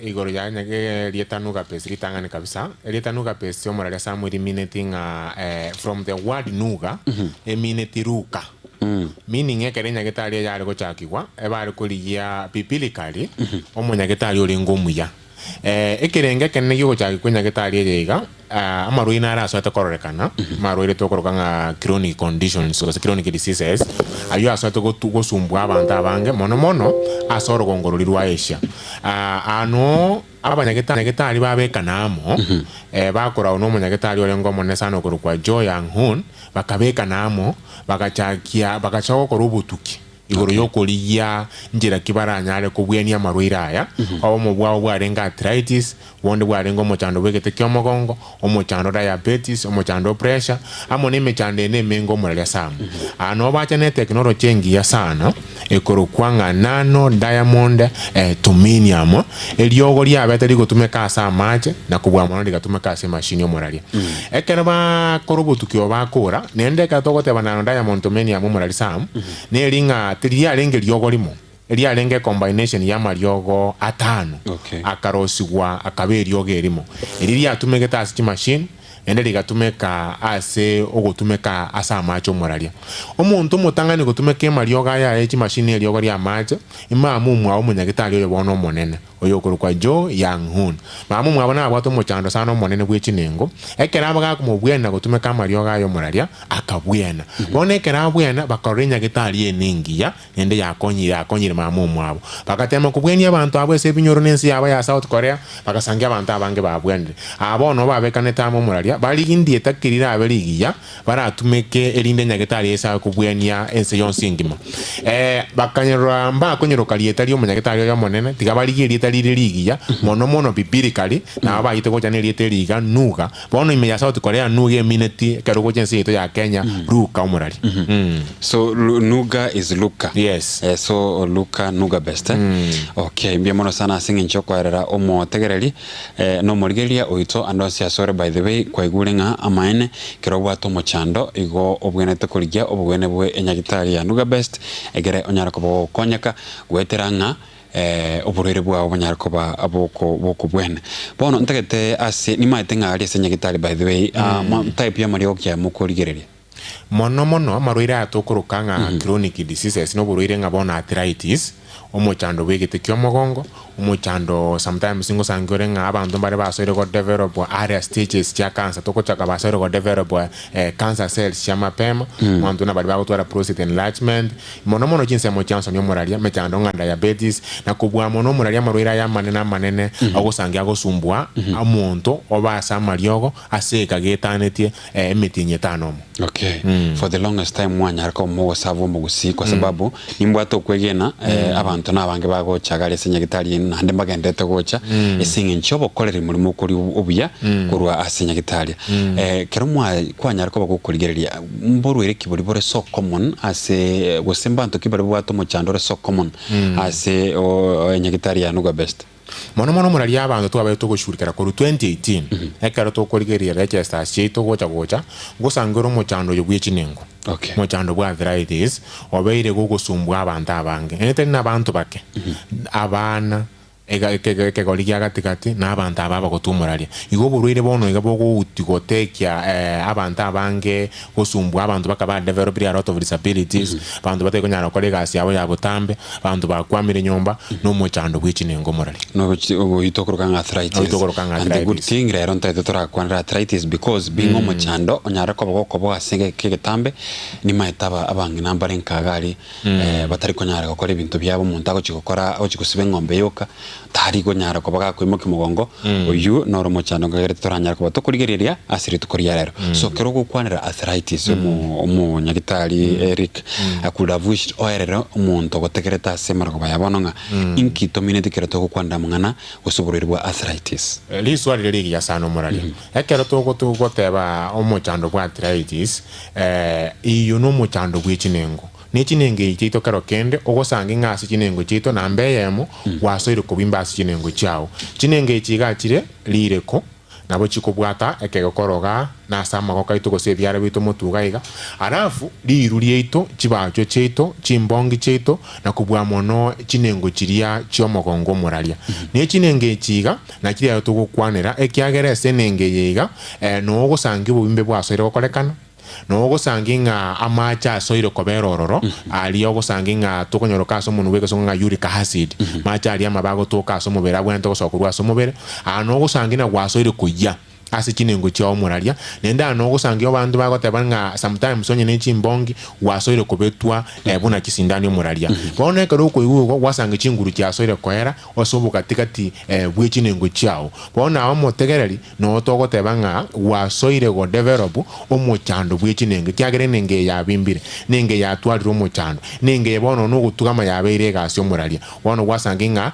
igoro ya nyage lietanuga pesi litangani kabisa lietanuga pesi omora lya samu eliminating from the word nuga eminate ruka meaning ekere nyagetari yari gochakigwa ebari kurigia pipilikali omonyagetari ori ngomuya ekerenge kenne gigochakigwa nyagetari yega amaruina ara aswete kororekana maruire tokorokanga chronic conditions so chronic diseases ayo aswete gosumbwa abantu abange mono asoro gongororirwa Asia ano abanyagetari babekanamo bakora no munyagetari ole ngomo nesano korukwa Jo Young Hoon bakabekanamo bagachawo korubutuki igoro yokoliya njira kibaranyare kubwenia marwira aya abo mubwawo bwarenga arthritis wonde bwarenga omochando bwegete kyomogongo omochando diabetes omochando pressure amo nemechando enemengo omoralya samu ano bacha ne technology engiya sana ekorokwanga nano diamond tuminium eliogo lyabete ligotumeka asa mache na kubwamana ligatumeka asa machine omoralya ekere ba korobutukyo bakora nende katogoteba nano diamond tuminium omoralya samu nelinga tiria renge lyogo limo elia renge combination ya mariogo atano akarosigwa akaberi yogo erimo elia tumegeta asi machine ende ligatumeka ase ogotumeka asa macho moralia omuntu mutangani gotumeka marioga ya echi machine eliogo lya macho imamu mwa omunyagitari oyo bono monene oyo korukwa Jo Young Hoon mamu mwabona abwato mochando sana monene bwechinengo ekera abaga kumubwena gotumeka marioga ayo moralia akabwena bone ekera abwena bakorenya gitari eningiya ende yakonyire mamu mwabo bakatema kubwenia abantu abwese binyoro nensi yaba ya South Korea bakasangia abantu abange babwende abono babekane tamo moralia baligindi etakirira abeligiya baratumeke elinde nyagetari esa kubwenia ense yonse ngima bakanyerwa mba konyero kalietari omunyagetari yo monene tigabaligiri lirigiya mono pipirikali na abayite gocha nelieteliga nuga bono ime ya South Korea nuga emineti karugo chense ito ya Kenya ruka omorali so nuga is luka yes so luka nuga best okay mbia mono sana singing chokwarera omo tegereri no morigeria oito andosia sore by the way kwa igurenga amaene kirobwa to mochando igo obwenete kurigia obwene bwe enyagitari ya nuga best egere onyara ko konyaka gweteranga oburere bwa obanyarko ba aboko bwene bono ntegete ase ni maitenga ali senyagitari by the way type ya mario kya mukorigereria mono amaruire atokorokanga chronic diseases no buruire ngabona arthritis omochando bwegete kyomogongo omochando sometimes singo sangorenga abantu bare basore go develop area stages ya cancer tokochaka basore go develop cancer cells ya mapema mwantu na bari bagotwara prostate enlargement mono jinse mochanso nyo moralia mechando nga diabetes na kubwa mono moralia maruira ya manene agosangia gosumbwa amonto obasa mariogo aseka getanetie emitinye tanomo okay for the longest time mwanyarko mo savo mugusi kwa sababu nimbwato kwegena abantu nabange bagochagale senyagitari hande magendete gocha esinge nchobo kolere mulimo kuri obuya kurwa asenyagitari kero mwa kwanyarko bagokurigereria mboru ere kibori bore so common ase gosemba nto kibori bwato mochandore so common ase enyagitari ya nuga best mono morali abantu twabaye togoshurikira ko 2018 ekaro tokorigeria register shito gocha gosangero mochando yo gwechinengo mochando bwa arthritis obeire gogosumbwa abantu abange ente n'abantu bake abana eke goligia gatikati na abantu ababa gotumuralia igo buruire bono igabo gutigotekya abantu abange gosumbwa abantu bakaba develop a lot of disabilities abantu bateko nyara kolegasi yabo yabutambe abantu bakwamire nyomba no mochando bwichinengo morali no itokoroka arthritis and good thing rero ntaito tora kwa arthritis because being mochando onyara ko boko asenge kegetambe ni maitaba abange nambare nkagari batari konyara gukora ibintu byabo umuntu agokikora ogikusibe ngombe yoka tari gonyara ko baga kwimo kimugongo uyu noro mochando ngagere toranyara ko batokurigereria asiri tukoriya rero so kero gukwanira arthritis mu nyagitari Eric akula vush oerero umuntu gotekereta semara ko bayabononga inkito minute kero tokwanda mngana gosuburirwa arthritis liswali ligi ya sano morali ekero togoteba omochando bwa arthritis iyo no mochando bwichinengo nechinenge chito karo kende ogosanga ngasi chinengo chito nambeyemo wasoire kubimba chinengo chao chinenge chigachire lireko nabo chikobwata ekegokoroga na sama ko kaito gose byara bito mutugaiga arafu liru lyeito chibacho cheito chimbongi cheito na kubwa mono chinengo chiria chiomogongo moralia ne chinenge chiga na kiria tugukwanira ekiagere senenge yiga no gusangi bubimbe bwasoire gokorekana no gusanginga amacha soire koberororo ali ogusanginga tukonyoroka so munu weke songa uric acid macha ali amabago toka so mubera bwento gosokurwa so mubere no gusangina gwasoire kujya ase chinengo chia omuralia nenda no gusangia abandu bagotebanga sometimes onye nechimbongi wasoire kubetwa buna kisindani omuralia bona karo kuigugo wasanga chinguru chia soire koera osobuka tikati bwe chinengo chiao bona omotegereri no togotebanga wasoire go develop omochando bwe chinengo kiagere nenge ya bimbire nenge ya twaliro omochando nenge bono no gutugama yabeire gasio omuralia bona wasanginga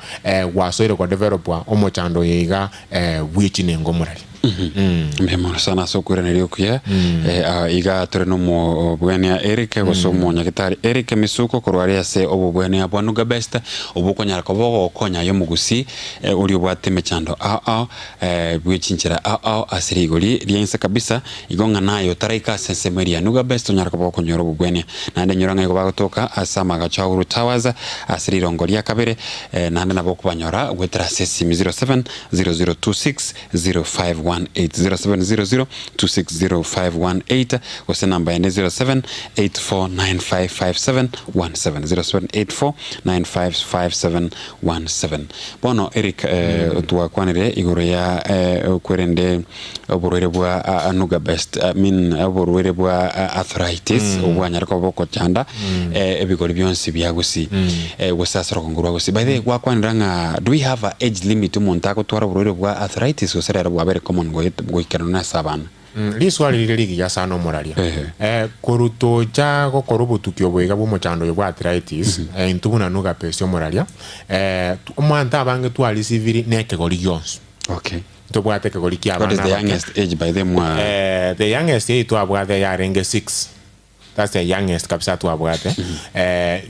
wasoire go develop omochando yiga bwe chinengo omuralia Memo sana sokurenerio kuya iga tureno mo bwenia Eric gosomo nyagitari Eric Misuko korwaria se obubwenia bwanuga best obukonyara kobogo konya yo mugusi uri obwate mechando bwichinchira asirigoli liense kabisa igonga nayo taraika sensemeria nuga best nyara kobogo konyoro obubwenia nande nyoranga gobagotoka asama gachauru tawaza asirirongolia kabere nande nabo kubanyora wetra sesi 07 0026 051 0700260518 wase namba ene 0784955717 0784955717 bono Eric tuwakwanire igoro ya kwerende oburwere bwa anuga best oburwere bwa arthritis obwanyara ko boko chanda ebigori byonsi byagusi wasasoro kongurwa gusi by the way wakwanira nga do we have a age limit umuntu akotwara oburwere bwa arthritis oserera bwa bere common goikerana sabana liswali lili ya sana omuralia koruto cha gokorobutukyo bwega bw'omochando bwa arthritis intubuna nuga pesi omuralia omwanta abange twali civil nekegori yonsi okay tobwate kegori kia abana. What is the youngest age by them? The youngest age twabwate yarenge 6. That's the youngest kabisa twabwate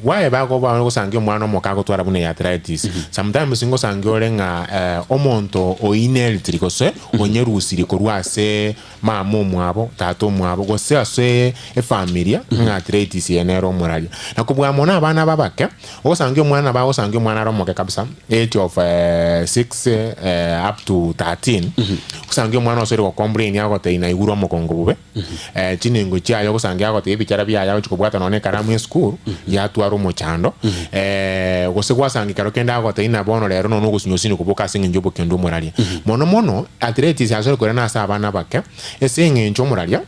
wae bago ba gusangyo mwana mokago twara bune arthritis sometimes ngo sangyo renga omonto oinelitri kose onyerusiri korwase mama mwabo tato mwabo gose ase familia arthritis yenero moralia nakubwa mona abana babake osangyo mwana ba osangyo mwana romoke kabisa age of 6 up to 13 osangyo mwana osere ko complain yago te ina iguro mokongo bube chinengo chia yago sangya yago te bya yawo chikobwata none karamu ya school ya twaro mochando gose gwasangikaro kenda agote ina bono lero no gusinyosini kuboka singe njobo kendo moralia mono athletics azore korana asa abana bake esinge njo moralia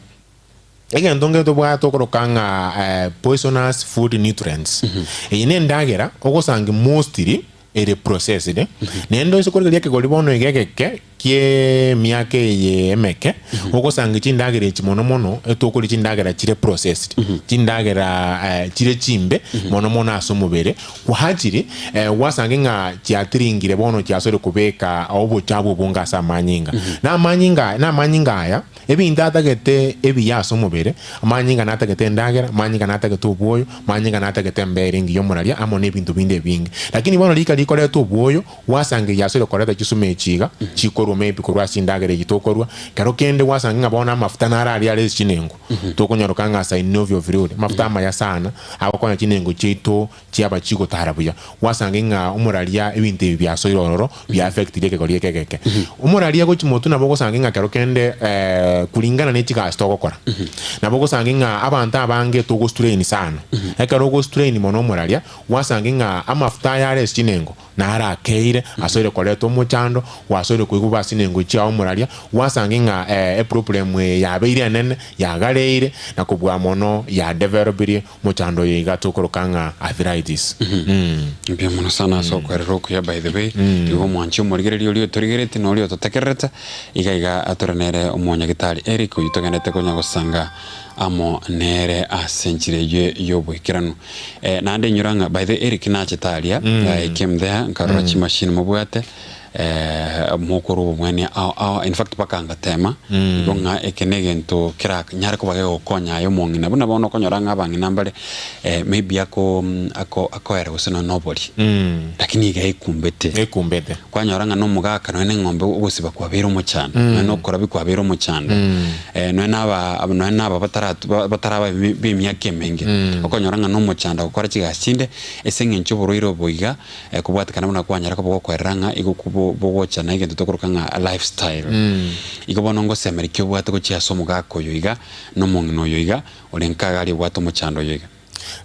ege ndonge to bwato korokanga poisonous food nutrients ine ndagera ogosangi mostly ere processed nendo isokorgelia ke golibono igeke kie miake ye emeke ogosanga chindagere chimono etokoli chindagera chire processed chindagera chire chimbe mono asomubere kwahajiri wasanginga chiatiringire bono chiasore kubeka obuchabo bunga samanyinga na manyinga aya ebinda atagete ebiyasomubere amanyinga natagete ndagera manyinga natagete obuoyo manyinga natagete mberingi yomoralia amone ebintu binde bingi lakini bono likole to obuoyo wasange yasore koreta chisume chiga chiko maybe kurwa sindagere gitokorwa karo kende wasanga bona mafuta narali ale chinengo tokonyoroka nga sa inovyo virule mafuta maya sana abakonya chinengo chito chiaba chiko tarabuya wasanga nga umuralia ebinte bya soiroro bya affect leke koliye keke umuralia go chimoto nabo gosanga nga karo kende kulingana n'ekiga stokokora nabo gosanga nga abantu abange to go strain sana ekaro go strain mono umuralia wasanga nga amafuta yale chinengo nara keire asoire koleto mochando wasoire kuiguba sinengo chiao moralia wasanginga problem ya beire nene ya galeire na kubwa mono ya developiri mochando yiga tokorokanga arthritis bien mono sana so kwerero ku ya by the way igo mwanchi morigere lio torigerete no lio totekereta iga atorenere omonya gitari Eric uyitogenete konya gosanga amo nere asenchire yobwekirano nande nyuranga by the Eric na chetalia came there nkarora chi machine mobwate mukuru mwene in fact pakanga tema igonga ekenegento kira nyare ko bage okonya yo mongina buna bono konyoranga bangina mbale maybe ako era usino nobody lakini ga ikumbete kwanyoranga no mugaka no ngombe ugusiba kwa biro muchanda no kora bikwa biro muchanda no naba bataraba bimyake menge okonyoranga no muchanda ukora kigasinde esenge nchuburuiro boiga kubwatikana buna kwanyara ko bokweranga bogocha na igento tokorukanga lifestyle igobona ngo semerike bwato ko chia somo gako yoiga no mongino yoiga olenkaga ali bwato muchando yoiga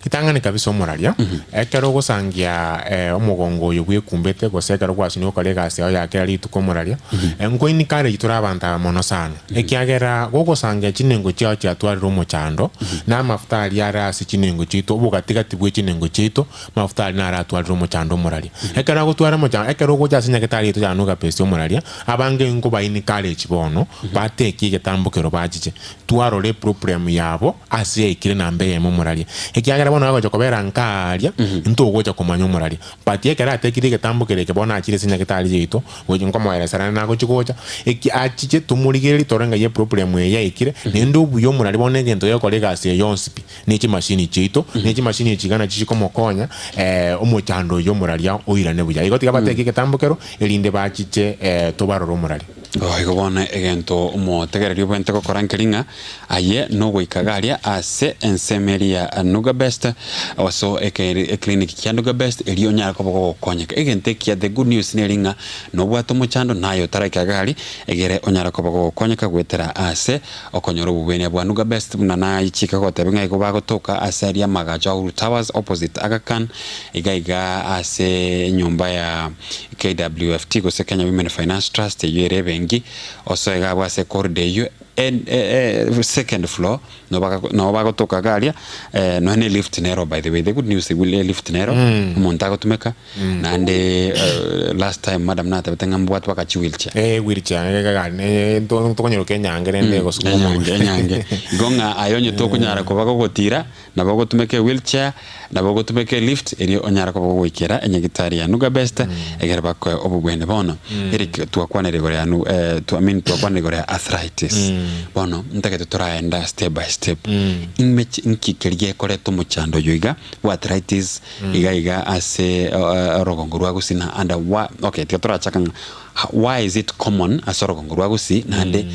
kitangani kabisa omuraria ekero gosangia omugongo yo gwekumbete gosekero gwasini okarega ase ya kera ituko omuraria enkoini kare itura abanta mono sana ekiagera gogosangia chinengo chia twari omochando na mafuta ali ara ase chinengo chito obugatigati bwe chinengo chito mafuta ali na ara twari omochando omuraria ekero gotwara mochando ekero goja sinya ketari ito yanuga pesi omuraria abange ngo baini kare chibono bateki getambukero bajiche twarore problem yabo ase ikire nambe yemo omuraria ekiagera bona agoja kobera nkaria nto goja komanya omuraria but yekera atekire getambukere ke bona akire sinya ketari yito goje nkomoera sarana nago chikoja eki achiche tumurigeri torenga ye problem ye ikire nendo buyo omuraria bona gento yokorega ase yonspi neki machine chito neki machine chigana chikomokonya omochando yo omuraria oirane buya igotiga bateki getambukero elinde bachiche tobaroro omuraria igobona egento omotegererio bwente gokorankiringa aye no goikagaria ase ensemeria Nuga Best also clinic kia Nuga Best elio nyara ko gokonyeka egente kia the good news neringa no bwato muchando nayo tarakagari egere onyara ko gokonyeka gwetera ase okonyoro bubenia bwa Nuga Best na ichika gotebenga iko bagotoka aseria Magajo Towers opposite Aga Khan igaiga ase nyumba ya KWFT gose Kenya Women Finance Trust yerebengi also igabwa se corridor second floor no bagotoka garia no ne lift nero by the way the good news will lift nero montago tumeka nande last time madam nata betenga mbwatu wakachi wheelchair gagane to konyero Kenya ngere go nyange gonga ayonye to kunyara ko bagotira na bagotumeke wheelchair na bagotumeke lift eri onyara ko bagwikira enyagitari ya Nuga Best egera bakwe obugwende bono eri twakwanere gore anu twakwanere gore arthritis bono ntakete turaenda step by step inkikerie koreto muchando yoiga arthritis iga ase rogongo rwagusina and okay turachaka why is it common asorogongo rwagusi nande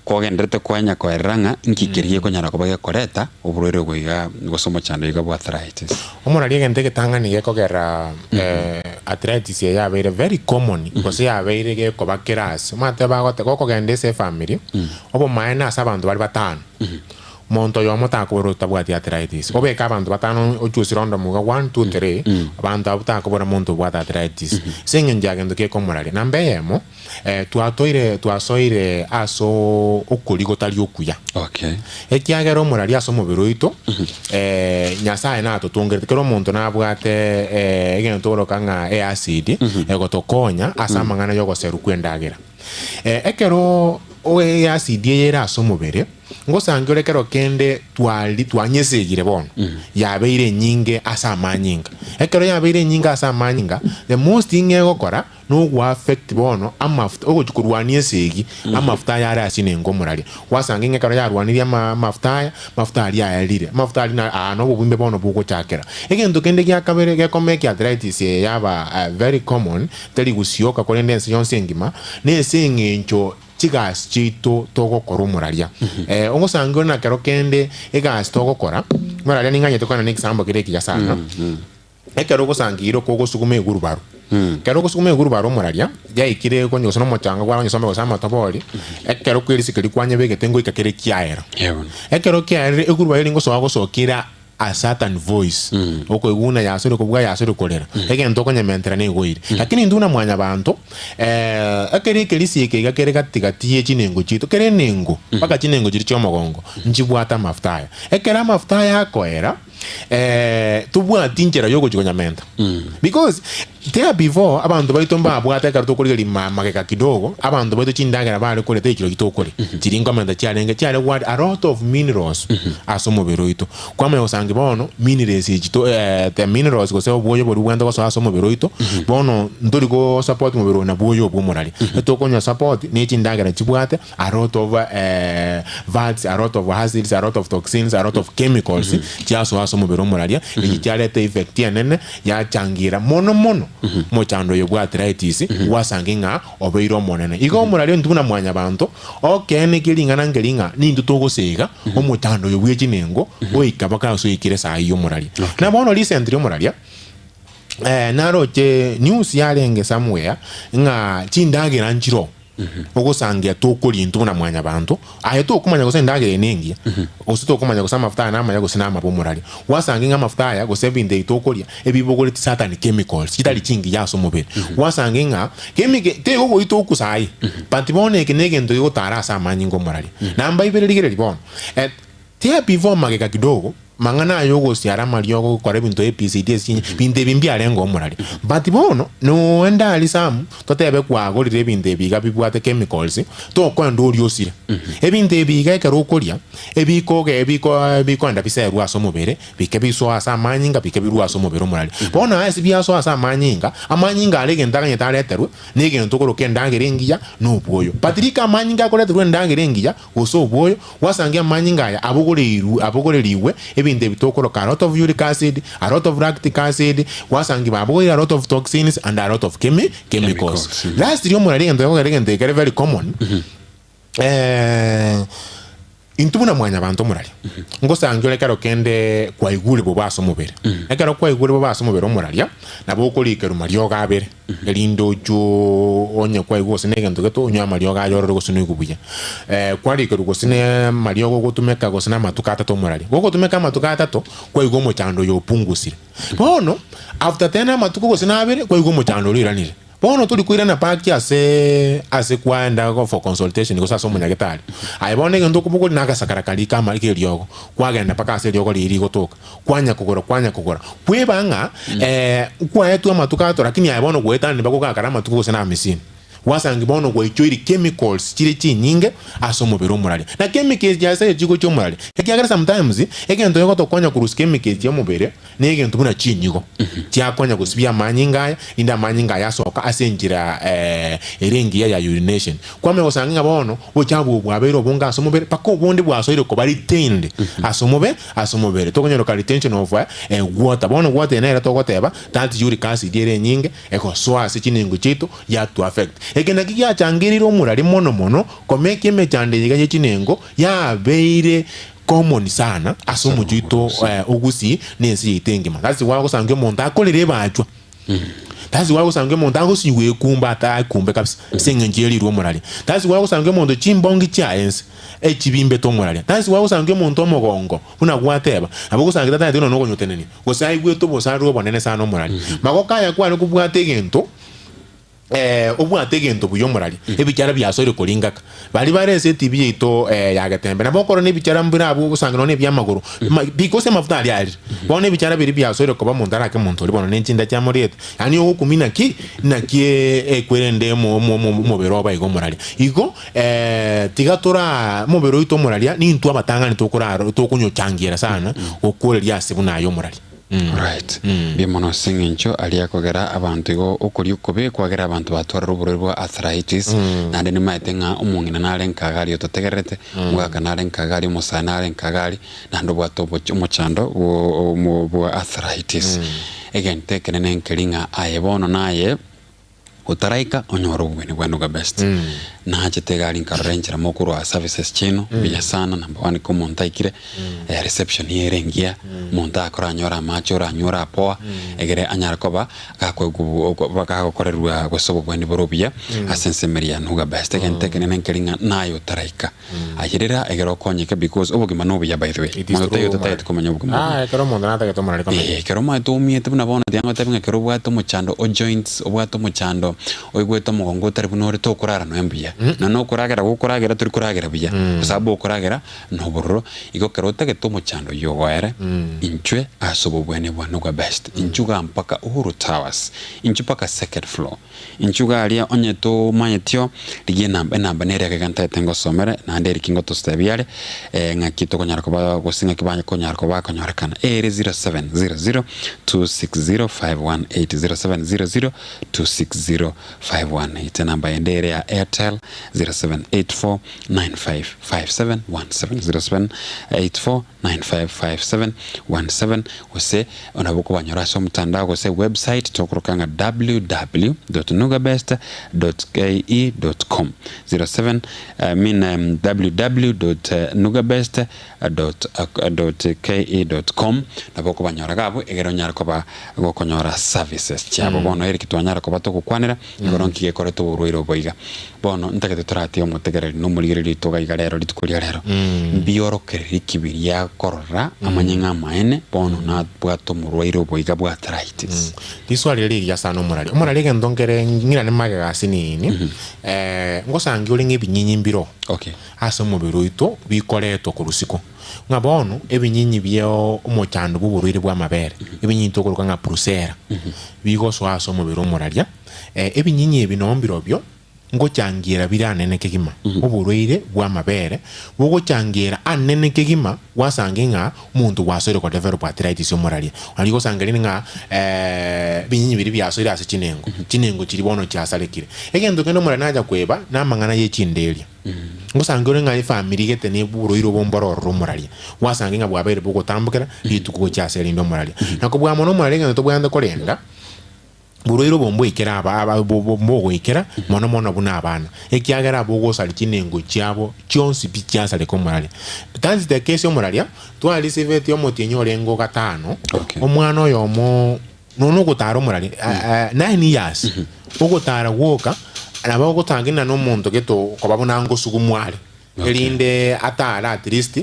kogendrete kwanya koeranga nkikerie konyara kobage koreta oburero goiga gosomo chando iga arthritis omurarie gente getangani gekogera arthritis ya very very common because ya very ge kobakeras mate bagote kokogende se family obo maena sabantu bali batano monto yo motako tabwati arthritis obeka abantu batano ochusirondo muga 1 2 3 abantu abutako bora monto bwa arthritis sengenja gendo ke komorale nambeyemo twasoire aso okoligo tali okuya okay ekiagero omorali aso mubiro ito nyasaye na totongerete kero monto nabwate egento orokanga acid egotokonya asamangana yogoseru kwendagera ekero oe acid yera aso mubere ngosangire kero kende twanyesegire bono yabeire nyinge asa manyinga ekero yabeire nyinga asa manyinga the most thing egokora no gwa affect bono amafuta ogochukurwanie segi amafuta yara asine ngomurali wasanga ngekero yarwaniria mafuta ali ayalire mafuta ali na no bubimbe bono bugo chakera egento kende gya kabere gekomeki arthritis yaba very common teli gusioka kolendense yonse ngima nesenge ncho chigas chito togokora omuraria ongosanga na kero kende egas togokora muraria ninganye tokana ne example kire kijasana ekero gosangiro kogosugume gurubaru kero gosugume gurubaru omuraria yaikire konyo sono mochanga gwa nyosome gosama tobori ekero kwirisi kiri kwanye begetengo ikakere kiaera ekero kiaera egurubaru lingo so agosokira a certain voice oko iguna yasore kubwa yasore kolera egento konyementera ne goire lakini nduna mwanya bantu akere kelisi ke gakere gatigatiye chinengo chito kere nengo paka chinengo chiri chomogongo njibwata mafuta ekera mafuta ya koera tubwati injera yo kuchikonyamenta because there before abantu baito mbabwata karo tokorigeri mageka kidogo abantu baito chindagera bale kole tekiro kitokore chiringa manda cyarenge cyare what a lot of minerals asomo beroito kwame osange bono minerals chito the minerals go se oboyo boru wenda go asomo beroito bono ndori go support mo bero na boyo bo morali etokonya support ne chindagera chibwate a lot of vats a lot of acids a lot of toxins a lot of chemicals chiaso asomo bero morali ni cyare te effect yanene ya changira mono mochando yo arthritis wasange nga obeiro monene igo murali nduna mwanya bantu okene kilingana ngelinga nindu togosega omochando yo bwechinengo oikabaka so ikire sa yo murali na bono recently yo murali naroche news yarenge somewhere nga chindagira nchiro ogosangia tokoli ntuna mwanya bantu ayo tokumanya gosendagire enengia osito kumanya gosama mafuta na amanya gosina amapomorali wasange nga mafuta ya go 7 day tokolia ebibogole certain chemicals kitali chingi yaso mobile wasange nga kemike te go itoku sai patibone kenege ndo yo tarasa amanyingo morali namba ibere libon te before mageka kidogo mangana yogo siara mariogo kwa bintu EPCDs binde bimbi arengo morali but bono no enda alisamu totebe kwa golire binde biga bibwate chemicals to kwa ndori osire ebinde biga karo kolia ebiko anda biseru asomo bere bike biso asa manyinga bike biru asomo bere morali bono asbi aso asa amanyinga alege ndaganye taleteru nege ntokoro kendangerengiya no boyo patrika amanyinga koleteru ndangerengiya oso boyo wasangia amanyinga ya abogoleriwe ebinde bitokoro a lot of uric acid, a lot of lactic acid, wasangi baboy a lot of toxins and a lot of chemicals. Last year murali and very common. Intubuna mwanya bantu murali ngosa anjole karo kende kwa igule bo baso mubere ekaro kwa igule bo baso mubere murali na bokoli kero mario gabere elindo jo onye kwa igwe sine ngento geto onye mario ga yoro go sine gubuya kwali kero go sine mario go tumeka go sina matukata to murali go tumeka matukata to kwa igwe mo chando yo pungusire bono after tena matuko go sina abere kwa igwe mo chando liranire bono tuli kuira na paki ase kwanda go for consultation go saso munya getali ayibone ngendo kubuko naga sakarakali kama ikiryogo kwagenda paka ase ryogo liri gotoka kwanya kugora kwebanga kwa yetu amatukato lakini ayibone gwetani bako kakara matuko sena misini wasangi bono go ichoiri chemicals chiri nyinge asomo bero murali na chemicals ya sai chigo cho murali ekagara sometimes egento yoko to kwanya kurus chemicals ya mubere ne egento buna chinyigo tia kwanya kusibia manyinga inda manyinga ya soka asenjira erengi ya urination kwame wasangi bono ochabu bwabero bonga asomo bere pako bonde bwasoire ko bari tende asomo bere to kwanya local retention of water bono water na era to goteba that uric acid ere nyinge eko soa se chiningo chito ya to affect egena kiya changiriro murali mono komeke mechande yiga chinengo ya beire common sana asomo jito ogusi nesi itengema that's why go sange monta kolere bachwa that's why go sange monta go siwe kumba ta kumbe kapsa sengenjeri ro murali that's why go sange mondo chimbongi chaense echibimbe to murali that's why go sange monto mogongo una gwateba abo go sange tata dino no gonyoteneni go sai gwe to bosaru bonene sana murali magoka ya kwa no kubwate gento obu ategento buyo murali ebicara byasoire kolingaka bali barese TV ito yagatembe na bokoro ne bicara mbira abo gusanga ne byamaguru because mafuta ali bone bicara biri byasoire ko bamundara ke muntu libono n'incinda cya murete yani yo kumina ki na ki kwerende mo bero bayigo murali igo tigatora mo bero ito murali ni ntu abatanga ni tokuraro to kunyo changira sana okoleria sebuna yo murali right bimono singincho aliyakogera abantu igo okuri ukobe kwagera abantu batwara ruburo rwa arthritis nande ni maetenga umungina nale nkagari ototegerete mwaka nale nkagari musana nale nkagari nando bwatobo umuchando bwa arthritis again tekenene nkelinga ayebono naye utaraika onyoro bwene bwano ga best na hachete gali nkarenjera mokuru wa services chino biya sana number 1 ko montaikire reception yerengia monta akora nyora machora nyora poa egere anyara koba ka korerwa gosobo bwene borobia asense meria nuga best kente kenene nkelinga nayo taraika ayirira egero konyeke because obugima no biya by the way moto yo tatayet komanya obugima ekero monda nata ketomara ekero ma to miete buna bona diango tabinga kero bwato muchando o joints obwato muchando bondo oigweta mugongo tari bunore to kurara no embia na no kuragera turi kuragera bia sababu kuragera no bororo igo kerota geto muchando yogoere inchwe asobo bwene bwa best inchuga mpaka Uhuru Towers inchu paka second floor inchuga alia onyeto mayetio ligie namba nere kaganta tengo somere na nderi kingo to stebiale ngakito konyara ko gosinga kibanya konyara ko bakonyorekana 0700 260 518 namba endere ya Airtel 0784 955717 0784955717 wose onaboko banyora so mtandao wose website tokurukanga www.nugabest.ke.com www.nugabest.ke.com naboko banyora gabo egero nyara ko gokonyora services cyabo bono eri kitwanyara ko batokukwanira igoro nkige koreto burwiro boiga bono ntakete turati omutegereri no muligeri toga rero litukuria rero biorokereri kibiri ya korora amanyenga maene bono na bwato murwairo boiga bwa arthritis liswali riri ya sana omurali gendongere ngira ne magasi nini ngosangi uri ngibinyinyi mbiro okay asa mubiro ito bikoreto kurusiko ngabono ebinyinyi byo omochando buburwire bwa mabere ebinyinyi tokuruka nga prusera bigo so aso mubiro omuralia ebinyinyi ebinombiro byo ngo changira biranene kegima oburwire bwa mabere bugo changira anene kegima wasange nga muntu wasore ko develop arthritis omuralia aligo sangere nga binyinyi biri byasore ase kinengo kiri bono kyasalekire egendo kendo murana aja kweba namangana yekindelia ngo sangere nga family gete ne burwire bombororo omuralia wasange nga bwabere bugo tambukira lituko kyaselindo omuralia nako bwa mono omuralia to bwanda kolenda burwiro bombo ikera bombo ikera mono buna abana ekiagera bogo sali kinengo cyabo cyonsi bicyasa le komurali that's the case omuralia twali siveti omotinyo rengo gatano omwana oyo mo no gutara omurali 9 years ogutara woka nabo gutangina no muntu geto kobabona ngo sugumwali elinde atara at least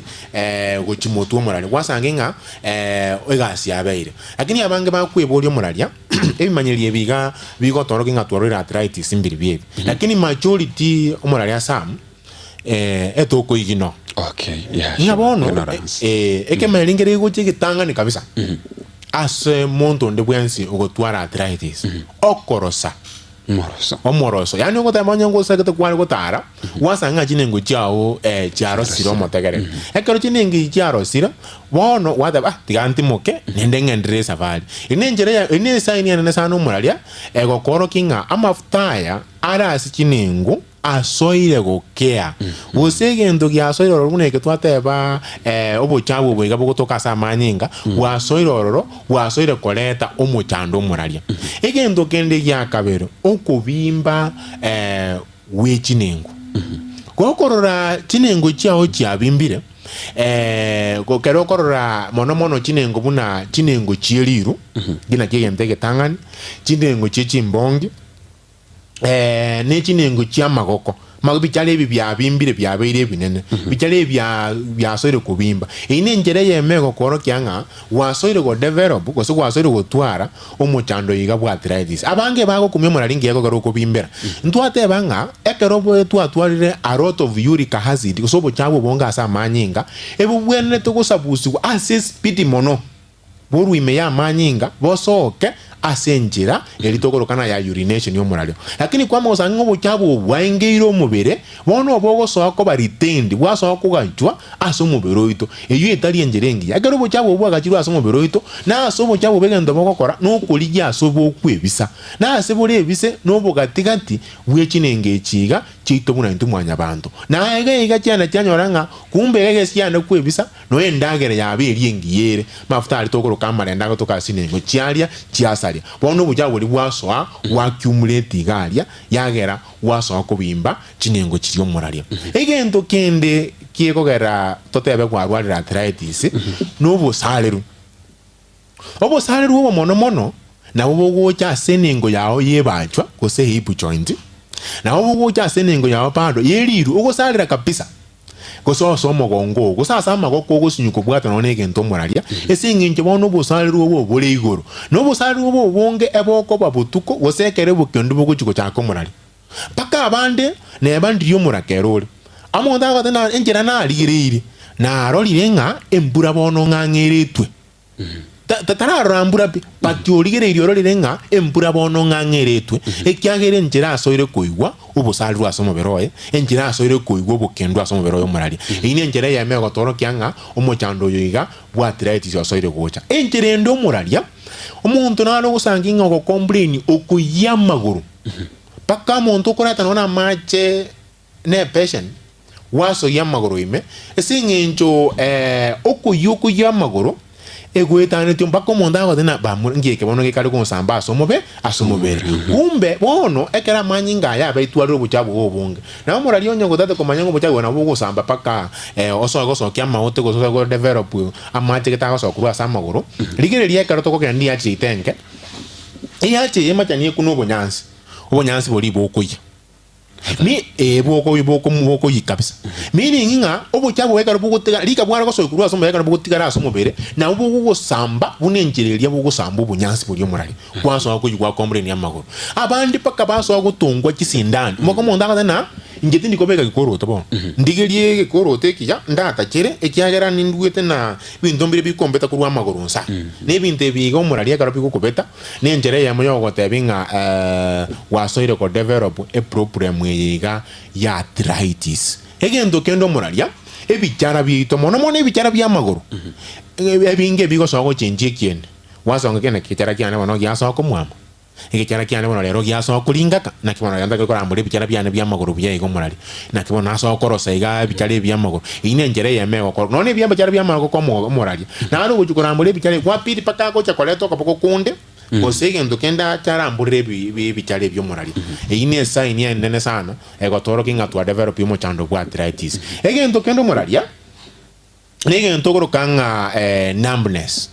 gochimotu omurali wasangenga egasi yabeire lakini abange bakweboli omuralia ebimanyiri ebiga bigotoro kinga twarira arthritis mbiri byebi lakini majority omuralia sam etoko igino okay yeah ngabono ekemelingere gochi gitangani kabisa ase monto ndebwensi ogotwara arthritis okorosa omoroso yani ogotamanya ngo sagete kwali gotara wasanga kinengo cyao cyaro siro motegere ekero kinengi cyaro siro bono wada tiganti moke nendenge ndre safari inenjere ya ine sign ya nesa no muralia egokoro kinga amafutaya ara asikinengo asoire gokea usegendo gyasoire orune ke twateba obochabo bwega bogotoka samanyinga wasoire ororo wasoire koleta omochando omuralia egendo kende gya kabero okubimba wechinengo gokorora chinengo cyao cyabimbire kokero korora mono chinengo buna chinengo chieliru gina kigentege tangani chinengo chichimbongi ne chinengo cyamagoko mabichale byabimbire byabeire binene bichale byasoire kubimba inenjere yemego koro kyanga wasoire go develop ko so wasoire go twara omochando yiga bwa arthritis abange bago kumye muralingi yego garo kubimbera ntwate banga ekero bwe twatwarire a lot of uric acid so bo chabo bonga asa manyinga ebubwene to kusabusi assess speed mono boru ime ya manyinga bosoke asenjira elitokorokana ya urination y'omuralio lakini kwa mozango bochabo bwangeiro omubere bono bogo soko baritendi bwaso kugajwa aso mubero ito eyo etali enjerengi agero bochabo bwagachirwa aso mubero ito na aso bochabo begendo bokokora no kulija aso bokwebisa na ase bore ebise no bogatigati bwekinenge ekiga chito buna ntu mwanya bantu na ega cyana cyanyoranga kumbe ege cyana kwebisa no endagere yaberi engiyere mafuta alitokoroka marenda gotoka sinengo cyarya cyasa bono buja buri bwaso accumulate galia yagera waso kubimba kinengo kiri omuralia egento kende kiekogera totebe kwarwalira arthritis nobo saleru obo mono na obo cha senengo yao yebachwa kose hip joint na obo cha senengo yao pando yeliru ogo salira kabisa goso somo gongo gusasa magoko gusinyuko bwata none gento moralia esinginje bono busaliru obo bole igoro no busaliru obo bonge eboko babutuko gosekere bukyondo bukuchiko chako morali paka abande ne bandi yo morakerole amonda batana enjera na ligiriri na rolire nga embura bono ngangeretwe tatara rambura patiorigere irorire nga embura bono ngangeretwe ekyagere njera asoire kuigwa ubusaliru asomo beroye enjera asoire kuigwa bukendo asomo beroye morali ine njera ya mego toro kyanga omochando yoiga bwa arthritis asoire gocha enjere ndo moralia omuntu nalo gusanginga go complain okuyamaguru paka muntu korata nona mache ne patient waso yamaguru ime esingencho okuyuku yamaguru egwetane tumba komonda ngo dena bamur ngeke bono ke kali ko samba asomobere kumbe bono ekera manyinga ya baitwaro buchabu obunge na morali onyo godate ko manyango buchabu na bugo samba paka oso kya maote go so go develop amate ke ta so kuru samaguru ligere liye karo to ko kandi ya chitenke yache yemachanie kuno obonyansi boli bokuya mi boko yikabisa meaning nga obuchabu weka rubugutega lika bwara ko soikuru asomo weka rubugutega asomo bere na ubugo samba bunenjereria bugo samba bunyansi buli omurali kwaso akuyigwa kombre ni amaguru abandi paka baso agutungwa kisindani moko mondaga na ngeti ndikobeka gikoroto bo ndigerie gikoroto ekija ndatakire ekyagera ninduete na bindombire bikombeta kurwa amaguru nsa ne binte bigo omurali akaro bikukobeta nenjere ya moyo gotebinga wasoire ko develop a problem yiga ya arthritis egendo kendo moralia ebichara bito mono ebichara bya maguru ebinge bigo sogo chenje kiende wasonga kene kichara kyane bono gya soko mwama ekichara kyane bono lero gya soko kulingaka na kibono yanda ko rambure bichara byane bya maguru bya igo morali na kibono aso korosa iga bichara bya maguru ine njere yemego ko none bya bichara bya maguru ko morali na aro gukurambure bichara kwa piri paka ko chakoleto kapoko kunde Kosege ndokenda charambure bichale byo morali ine sign ya nene sana egotoro kinga twa develop mo chando bwa arthritis ege ndokendo moralia nege ntokoro kanga numbness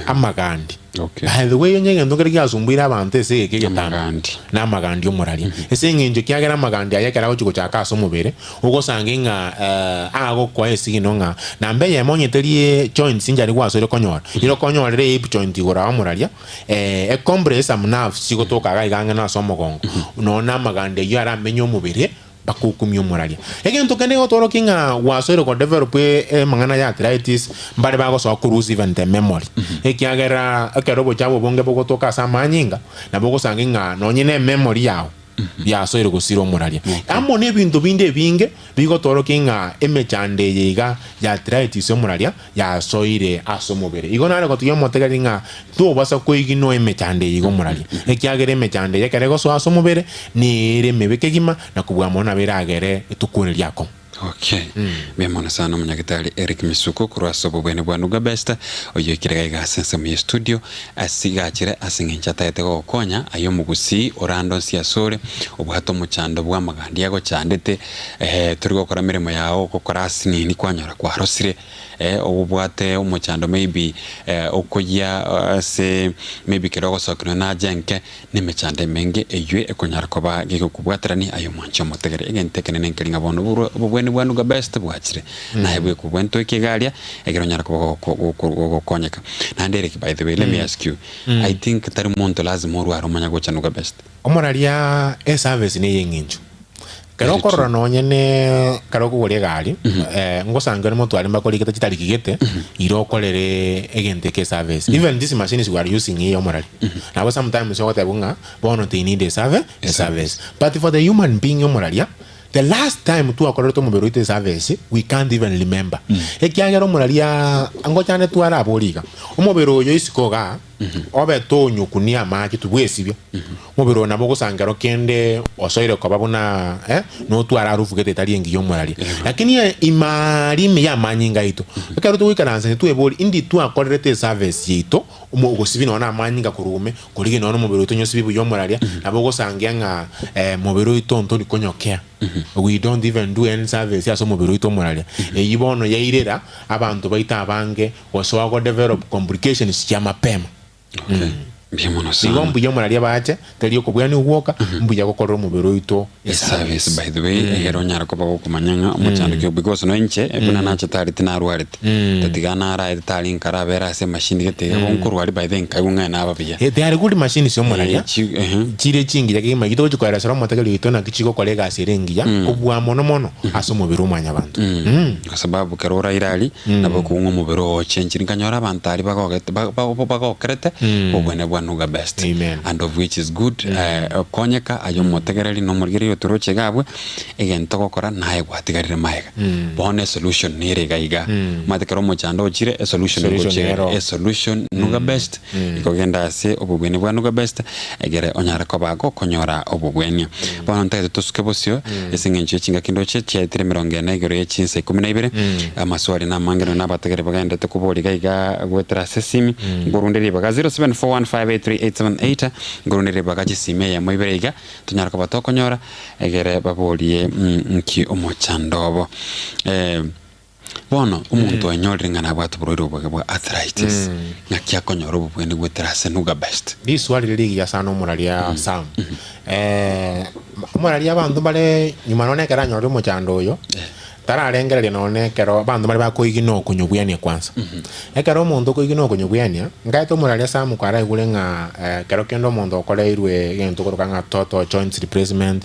amagandi by the way nyenge ndokere kyasumbira abantu ese keke tamagandi na magandi omorali ese ngenjo kyagera magandi ayakera ochiko chaka asomubere ugo sanginga ago kwa esi nonga na mbe yemonye terie joints injari kwaso rekonyora iro konyora re hip joint igora omorali compress am nerves sigotoka gaiganga na somogongo no na magandi yara menyo mubere bakukumyo moralia egento kene otoro kinga wasoiro ko develop mangana ya arthritis mbale bago so cruise even the memory ekyagera akerobo chabo bonge boko toka samanyinga na boko sanginga nonyine memory yao ya soiro ko siro moralia amo ne bintu binde binge bigo toro kinga emechande yiga ya arthritis moralia ya soire asomobere igona ko tuyo motegalinga tu basa ko igino emechande yigo moralia ekyagere emechande yekerego so asomobere ni re mebekegima na kubwa mona beragere etukure lyako. Okay. Memona sana munyagitari Eric Misuko kurwaso bwene bwa Nuga Best oyo kirega sense mu studio asigakire asingincha taete go konya ayo mugusi orando siasore obwato muchando bwa magandi yago chandete turi gukora mirimo yawo gukora asinini kwanyora kwa rosire obubwate umuchando maybe okoya se maybe kirogo sokino na jenke nimechande menge eywe ekonyara koba gikubwatrani ayo mwancho motegere egentekene nenkelinga bono bwene bwa Nuga Best bwachire na hebwe kubwento ikigalia egironyara ko konyeka na Derek, by the way, let me ask you, I think tari muntu lazima oru aromanya gocha Nuga Best omoralia service ni yenginjo kero korora nonyene karo kugoria gari ngosanga mo twari mbakori kita kitari kigete irokorere egente ke service even this machines we are using here omorali now sometimes so what abunga bono they need a service but for the human being omoralia the last time tu akorera to mobero ite service we can't even remember ekyagero omoralia angochane twara aboriga omobero yo isikoga obe to nyukunia maji tubwesibyo mobero nabo gusangaro kende osoire ko babona no twara rufugete taliengi yo morali lakini imari me ya manyinga ito ekero to wikaranse tu ebori indi tu akorerete service yito umugosibino na manyinga kurume kurige no mobero to nyosibibu yo morali nabo gusanganga mobero ito ntoni konyokea we don't even do any service yaso mobero ito morali yibono yairera abantu baita abange waso ago develop complications ya mapema. Bimono sana. Mbuya omuraria bache teri okobwani uwoka mbuya gokorora omubiri oito service by the way egero nyara ko bago kumanyanga omuchandikyo because no enche ebuna nacho tari tinarwarite tatigana ara tari nkara bera se machine gete onkurwari by the nkagunga na ababiya they are good machines yo omuraria chire chingi yake magito chukara sara matakali ito na kichiko kolega asirengiya kubwa mono aso omubiri omanya bantu kwa sababu kerora irali nabo kungo omubiri ochenchiri kanyora abantu ari bago krete obwene bwanuga best. Amen. And of which is good konyeka ayo motegereri no murgiri yoturoche gabwe egento gokora nae gwatigarire maega bone solution nire gaiga matekero mochando ochire a solution nuga best ikogenda ase obugweni bwa nuga best egere onyara ko bago konyora obugweni bono ntete tusuke bosio esingenche chinga kindoche chietire 40 egero yechinse 12 amaswali na mangero nabategere bagende tekubori gaiga gwetera sesimi ngurundiri baga 0741583878 ngurundiri baga chisime ya moiberega tunyara ko batokonyora egere babolie nki omochandobo bono umuntu anyoringana bwatu buriro bwa arthritis ngakia konyora obubweni gwetera senuga best biswali ligi ya sana omuraria sam omuraria bantu bare nyuma none kera nyori omochando oyo tararengereria none kero bantu bare bakoigina okunyobwiania kwanza ekero omuntu koigina okunyobwiania ngaito omuraria sam kwara igure nga kero kendo omuntu okoreirwe gento koroka nga total joint replacement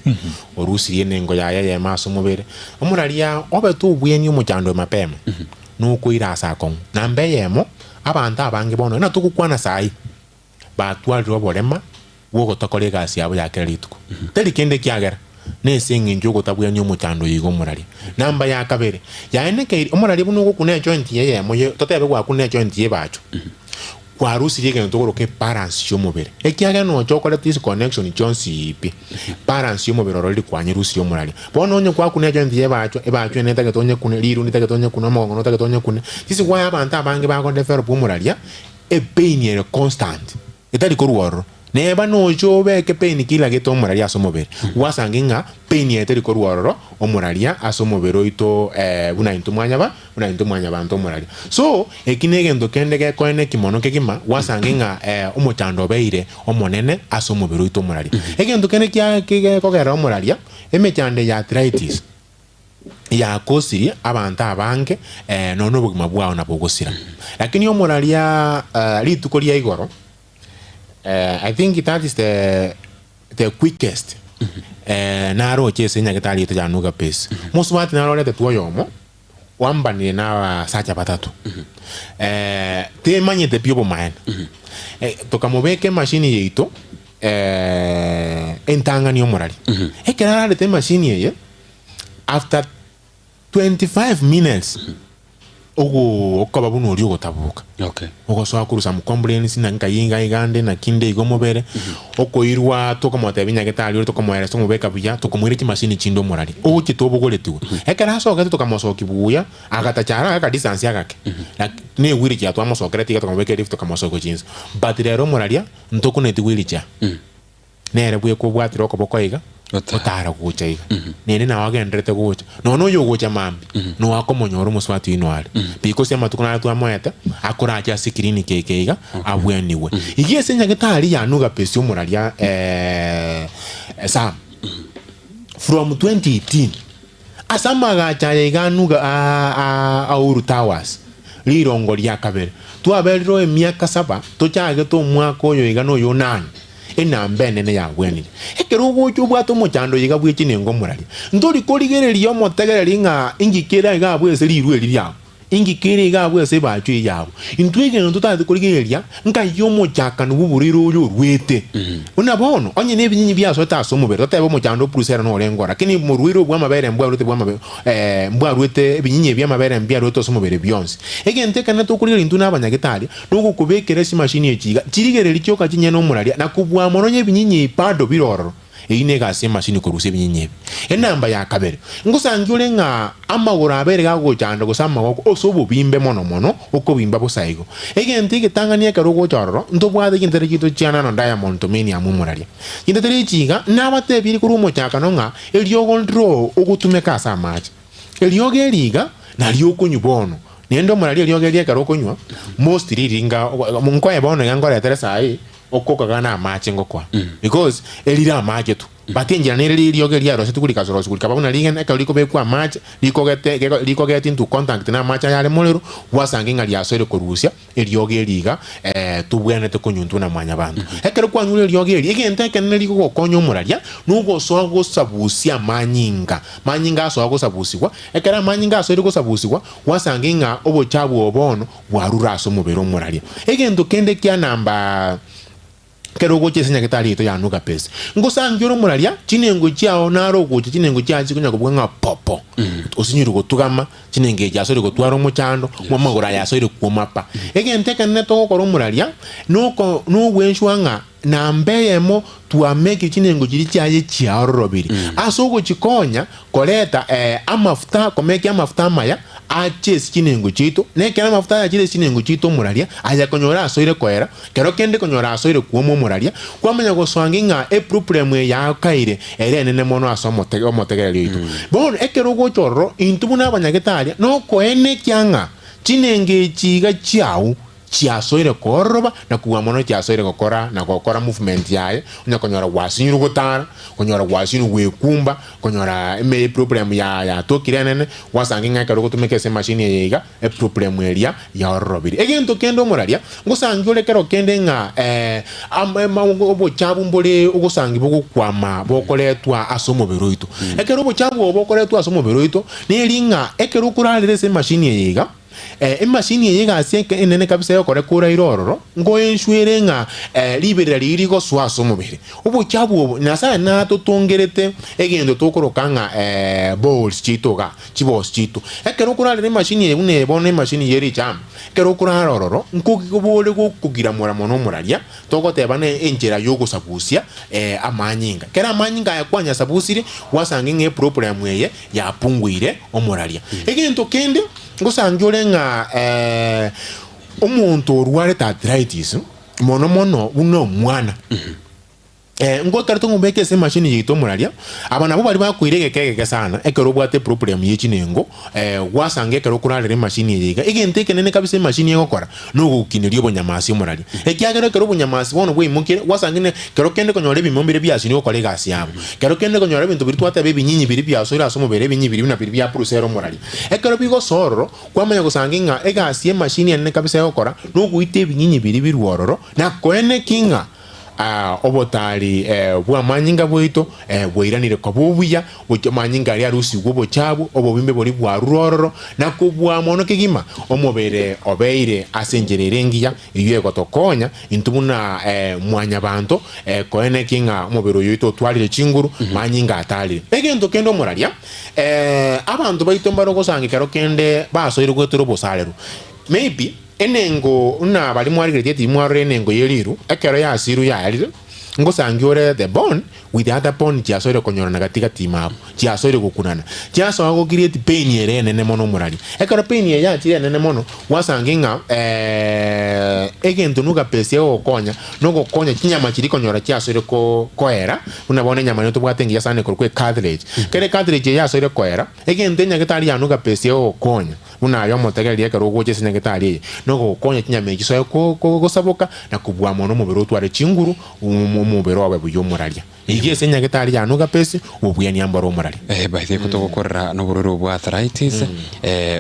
orusirie nengo ya maso mubere omuraria obetu obwiani omochando mapema nuko irasa kon nambe yemo abantu abange bono na tukukwana sai batwaliro borema wogo tokorega asiabo yakerituko teri kende kiagera nesingi njogo tabwani omochando yigo omuraria namba ya kabere yaeneke omuraria buno gukune joint yeye moye totebe gwa kune joint ye bacho kwa rusi yege ntogoroke balance yo mubere ekiaga no chokole this connection chonsipi balance yo mubere roli kwanye rusi yo muraria bono onye kwa kune joint ye bacho ebacho neta getonye kune liru neta getonye kune mongo neta getonye kune sisi kwa abantu abange bakonde fero pomuraria e pain ye constant etali koruoro neba no jobe ke pain kila geto omuraria asomobere wasanginga pain yeteri koruoro omuraria asomobere oito buna intumwanya bantu omuraria so ekinege ndo kendege koene kimono kegima wasanginga omochando beire omonene asomobere oito omuraria egendo kene kya kogera omuraria emechande ya arthritis ya kosiri abantu abange nono bugima bwao na bogosira lakini omuraria lituko lya igoro I think that is the quickest naro chese nyakitali to januga pace muswati naro lete tuoyomo wambani na sacha batatu te manyete piobo maen tokamobeke machine yeito entanga ni omorali ekera lete machine ye after 25 minutes ogo okaba buno oli ogotabuka okay ogo so akurusa mu complaints na nkayinga igande na kinde igomobere okoirwa tokomote binyageta ali tokomwera so mubeka buya tokomwire ki machine chindo morali ogo kitobogoletiwe ekara so gato tokamosoki buya agatachara aka distance yakake ne wiri kya twamosokere tiga tokomweke lift tokamosoko chinza but rero moralia ntokuneti wiri kya nere bwe ko bwatiro ko bokoiga otara gucha iga nene na wagendrete gucha no yo gucha mambi no wakomonyoro muswati inwali biko sema tukuna tu amoeta akora acha sikirini kekeiga abweniwe igie senya getali ya nuga pesi omuraria Sam from 2018 asamaga cha iga nuga Auru Towers lirongo lya kabere twabeliro emiaka 7 tochage to mwaka oyo iga no yo nani enambene ne yagwenire ekero gocho bwato mochando yiga bwechi nengo murali ndoli koligereria omotegereri nga ingikera iga bwese lirwe liriao ingikera iga bwese bacho yabo intwege ndo tutazi koligereria nka yomo chaka nuburiro yo rwete unabono onye nebinyinyi byaso taso mubere totebe mochando plusera no lengora lakini murwiro bwa mabere mbwa rwete bwa mabere mbwa rwete binyinyi bya mabere mbya rwete so mubere byonse egente kana to kuligera intuna abanyagitali nuko kubekere si machine yechiga chirigereri cyoka kinye no muralia nakubwa moronye binyinyi pado biroro ine gase machine kuruse binyinyi enamba ya kabere ngusangire nga amagura abere gago chando gusama goko osobo bimbe mono uko bimba bosaigo egente gitangania karogo choro ndobwade kintere kito chiana no diamond to meni amumuralia kintere chiga nabate biri kurumo chaka no nga eliogo ndro ogutume kasa match elioge liga na lioko nyubono nendo muralia elioge liga karoko nywa most liringa munko ebono ngangora teresa ai okokagana amache ngokwa because elira amache tu batinjira nere liriogeria rose tukulika zoro kulika babuna ligen ekaliko bekwa amache likogete into contact na amache yale molero wasange ngali asore korusia eliogeriga tubwene te kunyuntu na mwanya bantu ekero kwa nyule eliogeri igente keneli ko konyo muraria nugo so gosabusia manyinga so gosabusiwa ekera manyinga asore gosabusiwa wasange nga obochabu obono bwarura so mubero muraria igento kende kya namba kero goche senya ketali to ya nuka pesa ngosangiro muraria chinengo chiao naro goche chinengo chiachi kunya kubwenga popo osinyuru gotugama chinenge jasore gotwaro muchando mwamagora yasore kuomapa egente kaneto ko muraria nuko nubwenshwanga na mbeyemo tuameke chinengo chiri chaye chiarorobiri asogo chikonya koleta amafuta komeke amafuta maya aches chinengo chito nekera amafuta ya chile chinengo chito muraria aya konyora asoire koera kero kende konyora asoire kuomo muraria kwamanya goswanginga problem ya kaire ere nene mono asomotege omotegere itu bon ekero gochorro intubuna abanyagetaria no koene kyanga chinenge chiga chiao chiasoire koroba na kuwa mono chiasoire gokora na gokora movement yae unya konyora wasinyu gotara konyora wasinyu wekumba konyora eme problem ya tokirenene wasanginga karo gotumeke se machine yega problem elia ya orobiri egento kendo moraria ngosangire kero kende nga obo chabu mbole ugosangi bokwama bokoletwa asomo beroito ekero bo chabu bokoletwa asomo beroito ne linga ekero kuralire se machine yega machine yega asieke enene kabisa yo kore kura irororo ngo enshwere nga liberera liri go swaso mubiri ubuchabu nasa na tutongerete egendo tokorokanga balls chitoga chibos chito ekero kura le machine yune bone machine yeri cham kero kura rororo nkukibole kugira mura mono muraria togoteba ne enjera yogo sabusia amanyinga kera amanyinga yakwanya sabusire wasange problem yeye yapungwire omuraria egento kende ngosangire nga omuntu orware arthritis mono uno mwana ngotarto ngombeke se machine yito muraria abana bo bari bakwire gekeke sana ekero bwate problem yechinengo wasange kero kurarire machine yiga igente kenene kabise machine yokora no gukinirio bonyamasi muraria ekiagero kero bonyamasi bono bwe mukire wasange kero kende konyore bimombire byasi ni okore gasi yabo kero kende konyore bintu bitwate bebinyinyi biri byaso ira somo bere binyi biri na biri bya procero muraria ekero bigo sororo kwamanya gusanga nga egasi ye machine ene kabise yokora no guite binyinyi biri birwororo na koene kinga obotali bwa manyinga bwito bwiranire ko bubuya bwo manyinga ari arusi gwo chabu obobimbe bori bwa rurororo na kubwa mono kigima omobere obeire asenjererengiya iye gotokonya intubuna mwanya banto koene kinga omobero yito twalire chinguru manyinga atali egento kendo moraria abantu baito mbarogo sange kero kende basoire gwetero bosalero maybe enengo una bali mwarigete ti mware enengo yeliru ekero ya asiru ya yalire ngosangiore the bone with the other bone chiasore konyorana katika timapo chiasore gukunana chiaso go create pain yere nene mono murali ekero pain ye ya chire nene mono wasanginga egento nuga pese okonya nogo konya chinyama chiri konyora chiasore koera una bone nyama nyoto bwatengi yasane korkwe cartilage kere cartilage ya sore koera egento nya getali ya nuga pese okonya una yo motegeli ekero goche sinya getali nogo konya chinyama chiso ko saboka na kubwa mono mubiro tware chinguru umubero wawe buyo muralia igiye senya getali ya nuga pese ubuyani ambaro murali baite kutokorra no bururu bwa arthritis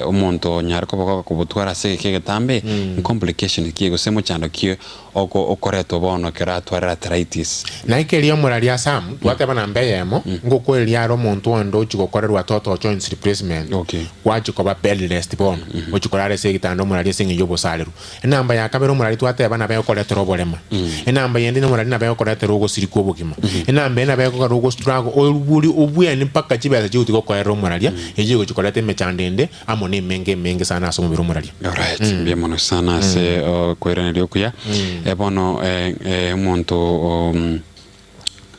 omuntu nyarko bako kubutwara se kegetambe complication kiego semo chando kio okoreto bono kera twara arthritis na ikeliyo muralia sam twate bana mbeyemo ngoko eliaro muntu ndo chikokorerwa toto joints replacement wacho ba bed rest bono ochikorare se gitando muralia singi yobo saleru enamba ya kabero murali twate bana bayo koretero bolema enamba yende no murali na bayo koretero go siriko bugima enamba ena bayo ko struggle obuli obuyani mpaka chibeza chiuti ko koero muralia ejigo chikorate mechandende amone menge sana asomo biro muralia. Alright, bien mono sana se koera ndio kuya bono monto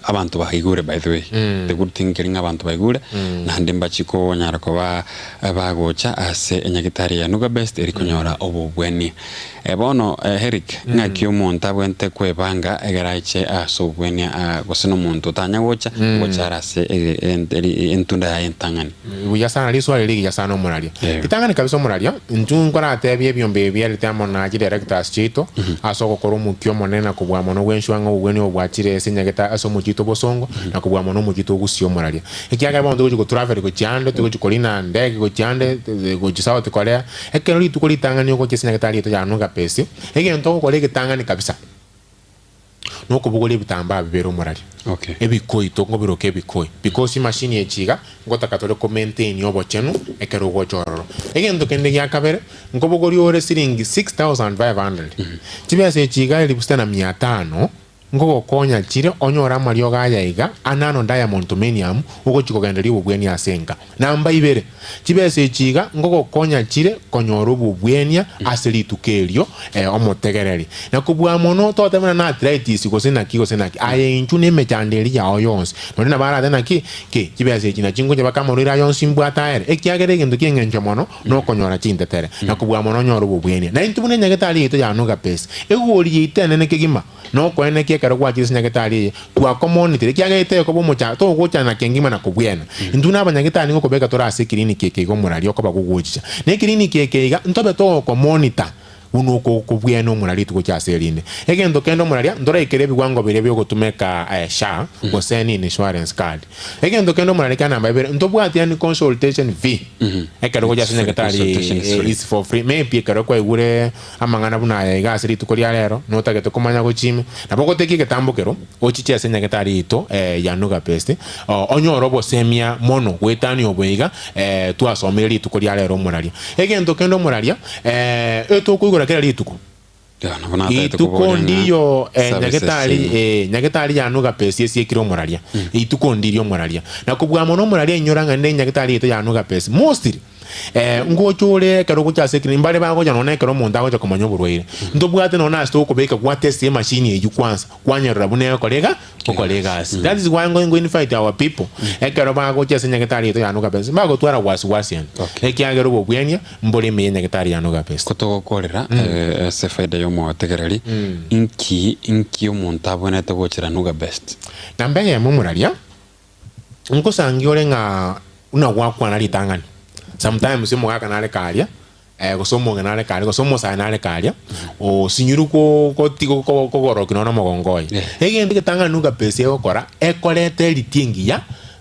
abantu bahigure by the way the good thing kiringa abantu bahigure na ndimba chiko nyara ko bagocha ase enyagitari ya Nuga Best eri kunyora obubweni bono Eric ngakyo monta bwente kwebanga egaraiche asobweni gosino muntu tanya gocha gochara ase entunda ya entangani uya sana liswali ligi ya sana omuralia itangani kabisa omuralia ntungwa na tebye byombe byali tamo na directors chito asoko koromu kyo monena kubwa mono wenshwanga ubweni obwachire senyageta aso mujito bosongo na kubwa mono mujito gusio omuralia ekiaga bondo go travel go chande go chikolina ndege go chande go chisao tekolea ekero tukoli tangani go chisenyageta lito ya Nuga Best egento ko lege tangani kabisa nuko bugole bitamba bibero omuralia okay ebikoi tongo biroke ebikoi because machine echiga ngota katole maintain obo chenu ekero go chororo egento kende ya kabere ngo bugori ore siringi 6500 chibese echiga eli bustana 500 ngo konya chire onyora mario gaya iga anano diamond dominium ugo chikogenderi ubweni asenga namba ibere chibese echiga ngo konya chire konyora ubweni aseli tukelio omotegereri na kubwa mono totemana na arthritis gosena ki aye inchu ne mechanderi ya oyons no na bara dena ki chibese echina chingo jaba kamorira yonsi mbwataere ekiagere gendo kiengencho mono no konyora chintetere na kubwa mono nyora ubweni na intubune nyagetali ito ya Nuga Best egori itene ne kigima no kwene kero kwa chisi nyagetali kwa community kiagete ko bomucha to gocha na kengima na kubwena nduna abanyagetali ngo kobeka tora ase clinic keke go murali ko bakugocha ne clinic keke iga ntobe to ko monitor uno ko kubwena omurali tuko chaserine egendo kendo muralia ndora ikere bigwango birebyo gotumeka sha go send insurance card egendo kendo murali kana mbabere ntobwati yani consultation fee ekero go chasi nyagetali is for free maybe ekero kwa igure amangana buna iga asiri tuko lero no tagete komanya go chime naboko teki ketambokero ochiche ase nyagetali ito ya Nuga Best onyoro bo semia mono wetani obweiga twasomeri tuko lero muralia egendo kendo muralia etoko kera lituko ituko ndiyo nyagetali ya Nuga Best yesiekiro muralia ituko ndiyo muralia na kubwa mono muralia inyoranga nde nyagetali ito ya Nuga Best mostly ngochole kero kuchase kini mbale bago jano ne kero monda go komanyo burwire ndobwate no na sto ko beka kwa test ya machine eju kwanza kwanyerera bune kolega that is why I'm going to fight our people ekero bago chase nyagetali ito ya Nuga Best bago twara wasi ekiagero bobwenya mbole me nyagetali ya Nuga Best kotogo korera se faida yo mo tegereri inki omuntu abonete gochera Nuga Best nambe ya mumuralia nkosangiore nga una wakwa na litangani sometimes mo ga kanale kalia gosomo ganale kalia gosomo sa nale kalia o sinyuru ko tigo ko goro kino na mogongoi egende ketanga Nuga Best okora ekolete litingia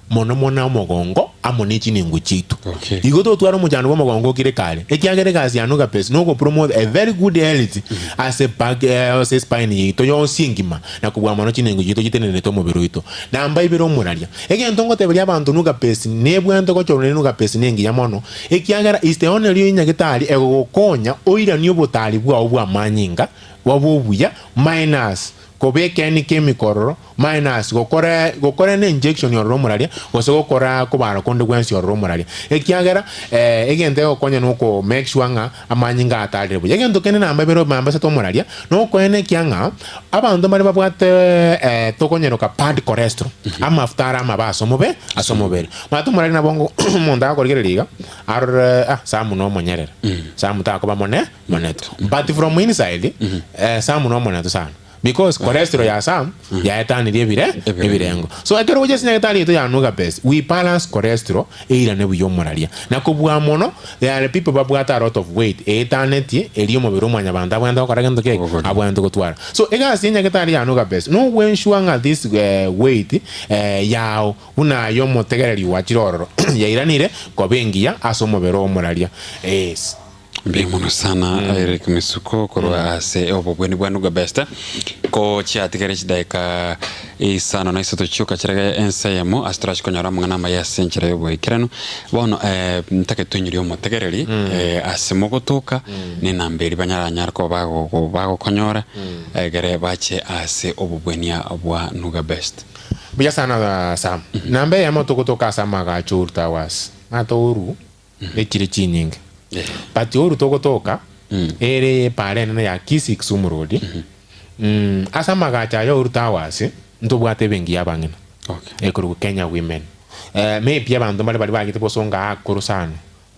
mono mona mogongo amone chiningu chitu igoto twaro mujano bo mogongo kire kale ekiagere kasi ya Nuga Best no go promote a very good health as a back as spine to yo singima na kubwa mono chiningu chitu chitenene to mobiro ito na mbai biro muralia egento ngo tebelia bantu Nuga Best nebwento ko chorone Nuga Best nengi ya mono ekiagera is the only nyagitali egokonya oira ni obotali bwa obwa manyinga wabubuya minus kobeke ni chemical minus gokore ne injection yo romuralia gose gokora kubara konde gwensi yo romuralia ekiagera egende okonya nuko make sure nga amanyinga atali bu egendo kene na mbebero mamba se to muralia no kwene kianga abantu bari babwate tokonyero ka bad cholesterol ama aftara ama basomobe asomobere mato muralia na bongo monda ko liga samu no monyerera samu ta ko ba moneto but from inside samu no moneto sana because cholesterol ya sam ya etani ebirengo so ekero goje sinyagetali ito ya Nuga Best we balance cholesterol eira ne buyo muralia na kubwa mono there are people babwata a lot of weight etaneti eliyo mobiro mwanya banda bwanda ko ragendo ke abwanda ko twara so ega sinyagetali ya Nuga Best no when shuanga this weight yao una yo motegereri wachiroro ya iranire ko bengia aso mobiro muralia yes Bimono sana Eric Misuko korwa ase obobweni bwa Nuga Best ko chiatigere chidaika isano na isoto chuka chirege ensayemo astrash konyara mungana maya senchira yo boikirano bono ntake tunyiri yo motegereri ase mogotoka ni namberi banyara nyarko bago konyora gere bache ase obobwenia bwa Nuga Best buya sana sam nambe ya motokotoka sama ga churta was matouru lekire chinyinge Pati oru toka ere pare na ya Kisik Sumurodi asa magacha yo urtawase ntubwate bengi yabangina ekuru Kenya Women maybe abantu bali bagite bosonga akuru sana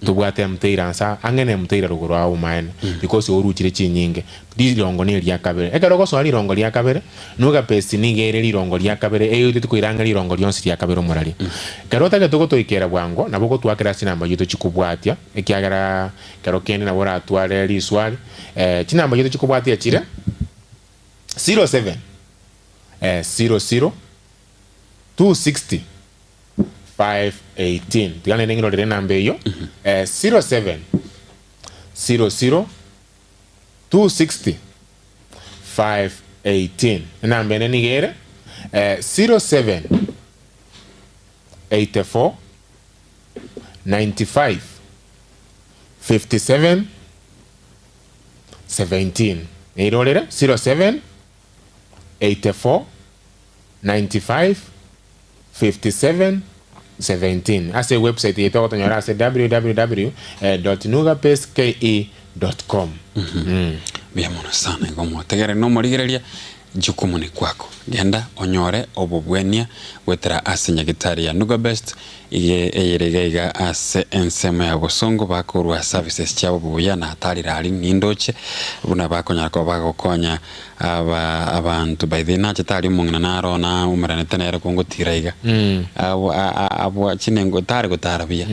tubwate mteira nsa angene mteira ruguru au maene because orukire chinyinge lirongo ni lya kabere ekaroko so lirongo lya kabere nuga pesi nigere lirongo lya kabere eyo tukwiranga lirongo lyonsi lya kabere omurali karota ke tuko toikera bwango naboko twakira sinamba yito chikubwatia ekiagara karokene nabora atware liswali chinamba yito chikubwatia chire 07 00 260 518 tigane nengiro lere nambe yo 07 00 260 518 nambe nenigere 07 84 95 57 17 nirolere 07 84 95 57 17 ase website yetu otonyora ase www.nugapeske.com. Bien mono sana ngomo tegere no morigereria jukumu ni kwako genda onyore obobwenia wetera ase nyagitari ya Nuga Best iga ase ensema ya bosongo bakorwa services cyabo buya na hatari rali nindoche buna bakonyara ko bagokonya abantu by the nache tari mungna naro na umerane tenere kongo tiraiga abo chinengo tari go tarabia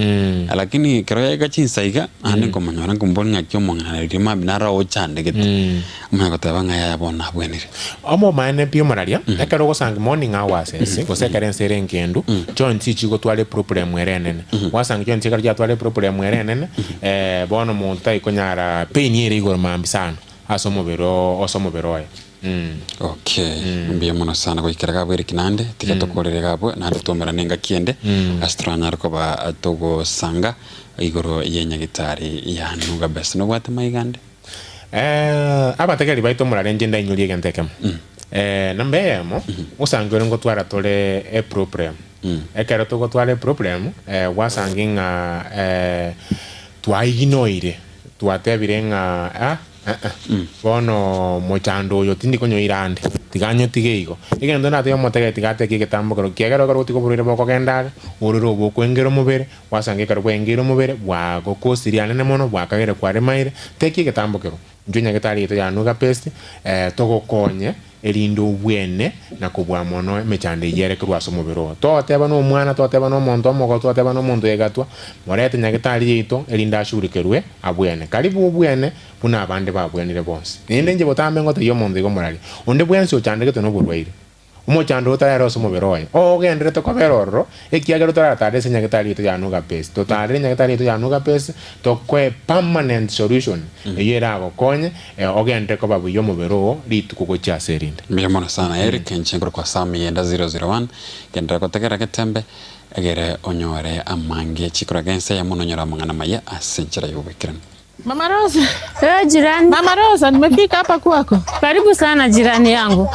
lakini kero ga chinsaiga ane ko manyora ngombonga kyo mungna rima binara o chande get mwana tabanga ya bona bwenire omo mane pio mararia ekero go sang morning hours ese ko sekaren serenkendu John Tichi go twale problem erenene wasang John Tichi ga twale problem erenene bono monta ikonyara penyere igor mambisana asomobero ya okay mbiye mono sana ko ikiraga bwere kinande tiketo korere gabwe na ndomera nenga kiende astranyar ko ba togo sanga igoro yenya gitari ya Nuga Best no gwate maigande abategeri baito murare ngenda inyuri gentekam nambeyemo usangire ngo twara tole problem ekero togo twale problem wasanginga twaiginoire twatebirenga bono mochando yo tindi konyo irande tiganyo tigeigo igendo na teyo motege tigate kigetambo kero kiagero kero tiko burire boko genda ururo bokwengero mubere wasange kero kwengero mubere bwa gokosiriane ne mono bwa kagere kware maire teki getambo kero njunya getari to ya Nuga Best togokonye elindo bwene na kubwa mono mechande yere kero asomubero to teba no mwana to teba no monto mogo to teba no monto yegatwa morete nyagitari yito elinda ashurikerwe abwene karibu bwene buna abande babwenire bonse ninde nje botambe ngoto yo mondo igomorali onde bwense ochande geto no burwaire umuchando utayaro somoberoye ogendere to koberoro ekiagero taratare senyagitari yito ya Nuga Best to tare nyagitari yito ya Nuga Best to kwe permanent solution eyera agokonye ogendere ko babuyo mubero lituko ko chaserinde mbiyamona sana Eric nchengro kwa Sami yenda 001 gendera ko tegera ketembe egere onyore amange chikuragense ya mononyora mangana maya asenchira yubekirana. Mama Rosa. Jirani. Mama Rosa, nimefika hapa kwako. Karibu sana jirani yangu.